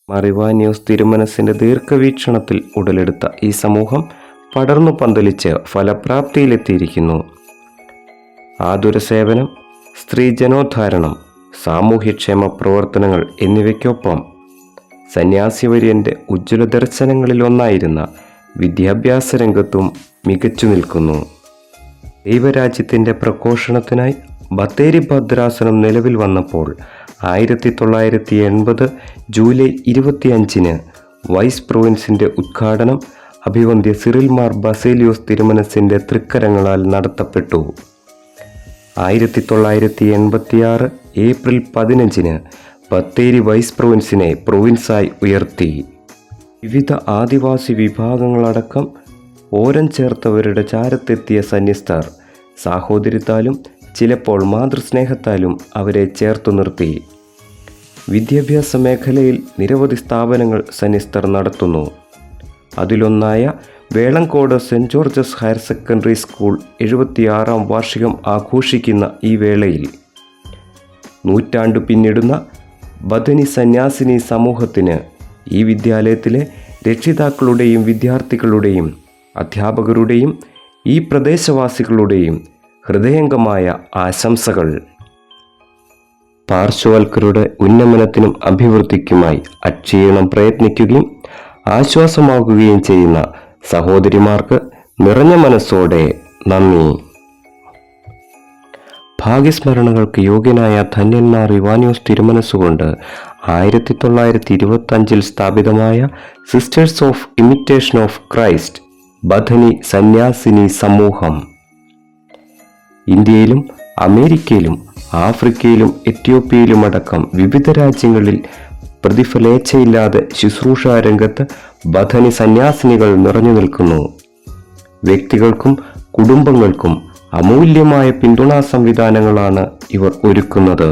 മറിവാനിയോസ് തിരുമനസിന്റെ ദീർഘവീക്ഷണത്തിൽ ഉടലെടുത്ത ഈ സമൂഹം പടർന്നു പന്തലിച്ച് ഫലപ്രാപ്തിയിലെത്തിയിരിക്കുന്നു. ആതുര സേവനം, സ്ത്രീജനോദ്ധാരണം, സാമൂഹ്യക്ഷേമ പ്രവർത്തനങ്ങൾ എന്നിവയ്ക്കൊപ്പം സന്യാസിവര്യന്റെ ഉജ്ജ്വല ദർശനങ്ങളിലൊന്നായിരുന്ന വിദ്യാഭ്യാസ രംഗത്തും മികച്ചു നിൽക്കുന്നു. ദൈവരാജ്യത്തിന്റെ പ്രഘോഷണത്തിനായി ബത്തേരി ഭദ്രാസനം നിലവിൽ വന്നപ്പോൾ 1980 ജൂലൈ 25 വൈസ് പ്രൊവിൻസിന്റെ ഉദ്ഘാടനം അഭിവന്ദ്യ സിറിൽ മാർ ബസേലിയോസ് തിരുമനസിന്റെ തൃക്കരങ്ങളാൽ നടത്തപ്പെട്ടു. 1986 ഏപ്രിൽ 15 ബത്തേരി വൈസ് പ്രൊവിൻസിനെ പ്രൊവിൻസായി ഉയർത്തി. വിവിധ ആദിവാസി വിഭാഗങ്ങളടക്കം ഓരം ചേർത്തവരുടെ ചാരത്തെത്തിയ സന്യസ്തർ സാഹോദര്യത്താലും ചിലപ്പോൾ മാതൃസ്നേഹത്താലും അവരെ ചേർത്തു നിർത്തി. വിദ്യാഭ്യാസ മേഖലയിൽ നിരവധി സ്ഥാപനങ്ങൾ സന്യസ്തർ നടത്തുന്നു. അതിലൊന്നായ Velankode Saint George's higher secondary school 76ാം വാർഷികം ആഘോഷിക്കുന്ന ഈ വേളയിൽ നൂറ്റാണ്ടു പിന്നിടുന്ന ബഥനി സന്യാസിനി സമൂഹത്തിന് ഈ വിദ്യാലയത്തിലെ രക്ഷിതാക്കളുടെയും വിദ്യാർത്ഥികളുടെയും അധ്യാപകരുടെയും ഈ പ്രദേശവാസികളുടെയും ഹൃദയംഗമായ ആശംസകൾ. പാർശ്വവൽക്കരുടെ ഉന്നമനത്തിനും അഭിവൃദ്ധിക്കുമായി അക്ഷീണം പ്രയത്നിക്കുകയും ആശ്വാസമാകുകയും ചെയ്യുന്ന സഹോദരിമാർക്ക് നിറഞ്ഞ മനസ്സോടെ നന്ദി. ഭാഗ്യസ്മരണകൾക്ക് യോഗ്യനായ ധന്യൻ മാർ ഇവാനിയോസ് തിരുമനസ്സുകൊണ്ട് 1925 സ്ഥാപിതമായ sisters of imitation of Christ Bethany സന്യാസിനി സമൂഹം ഇന്ത്യയിലും അമേരിക്കയിലും ആഫ്രിക്കയിലും എത്യോപ്യയിലുമടക്കം വിവിധ രാജ്യങ്ങളിൽ പ്രതിഫലേച്ഛയില്ലാതെ ശുശ്രൂഷാ രംഗത്ത് ബഥനി സന്യാസിനികൾ നിറഞ്ഞു നിൽക്കുന്നു. വ്യക്തികൾക്കും കുടുംബങ്ങൾക്കും അമൂല്യമായ പിന്തുണാ സംവിധാനങ്ങളാണ് ഇവർ ഒരുക്കുന്നത്.